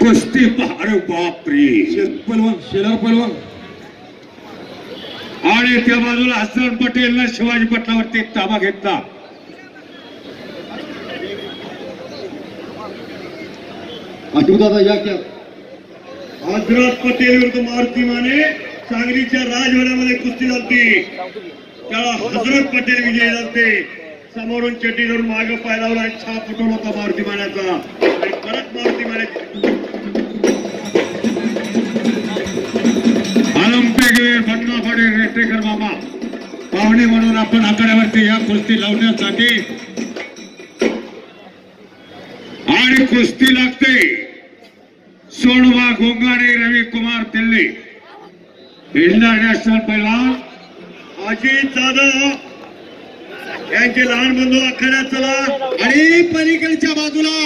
कुस्ती अरे बापरे पलवान शेलार पलवान आणि त्या बाजूला हसन पटेलनं शिवाजी पटलावरती ताबा घेतला. दादा या क्या हजरत पटेल विरुद्ध मारुती माने सांगलीच्या राजवाड्यामध्ये कुस्ती झाली. त्याला हजरत पटेल विजयी झाले. समोरून चड्डी धरून मागे पाय लावला आणि छाप उठवला होता मारुती मान्याचा आणि परत मारुती मान्याची ऑलिम्पिक फटकाफडे रेटेकर मामा पाहुणे म्हणून आपण आखाड्यावरती या कुस्ती लावण्यासाठी आणि कुस्ती लागते. सोनवा गोंगाणे रवी कुमार दिल्ली इंटरनॅशनल पैलवान अजित जाधव यांचे लहान बंधू आखाड्यात चला आणि पलीकडच्या बाजूला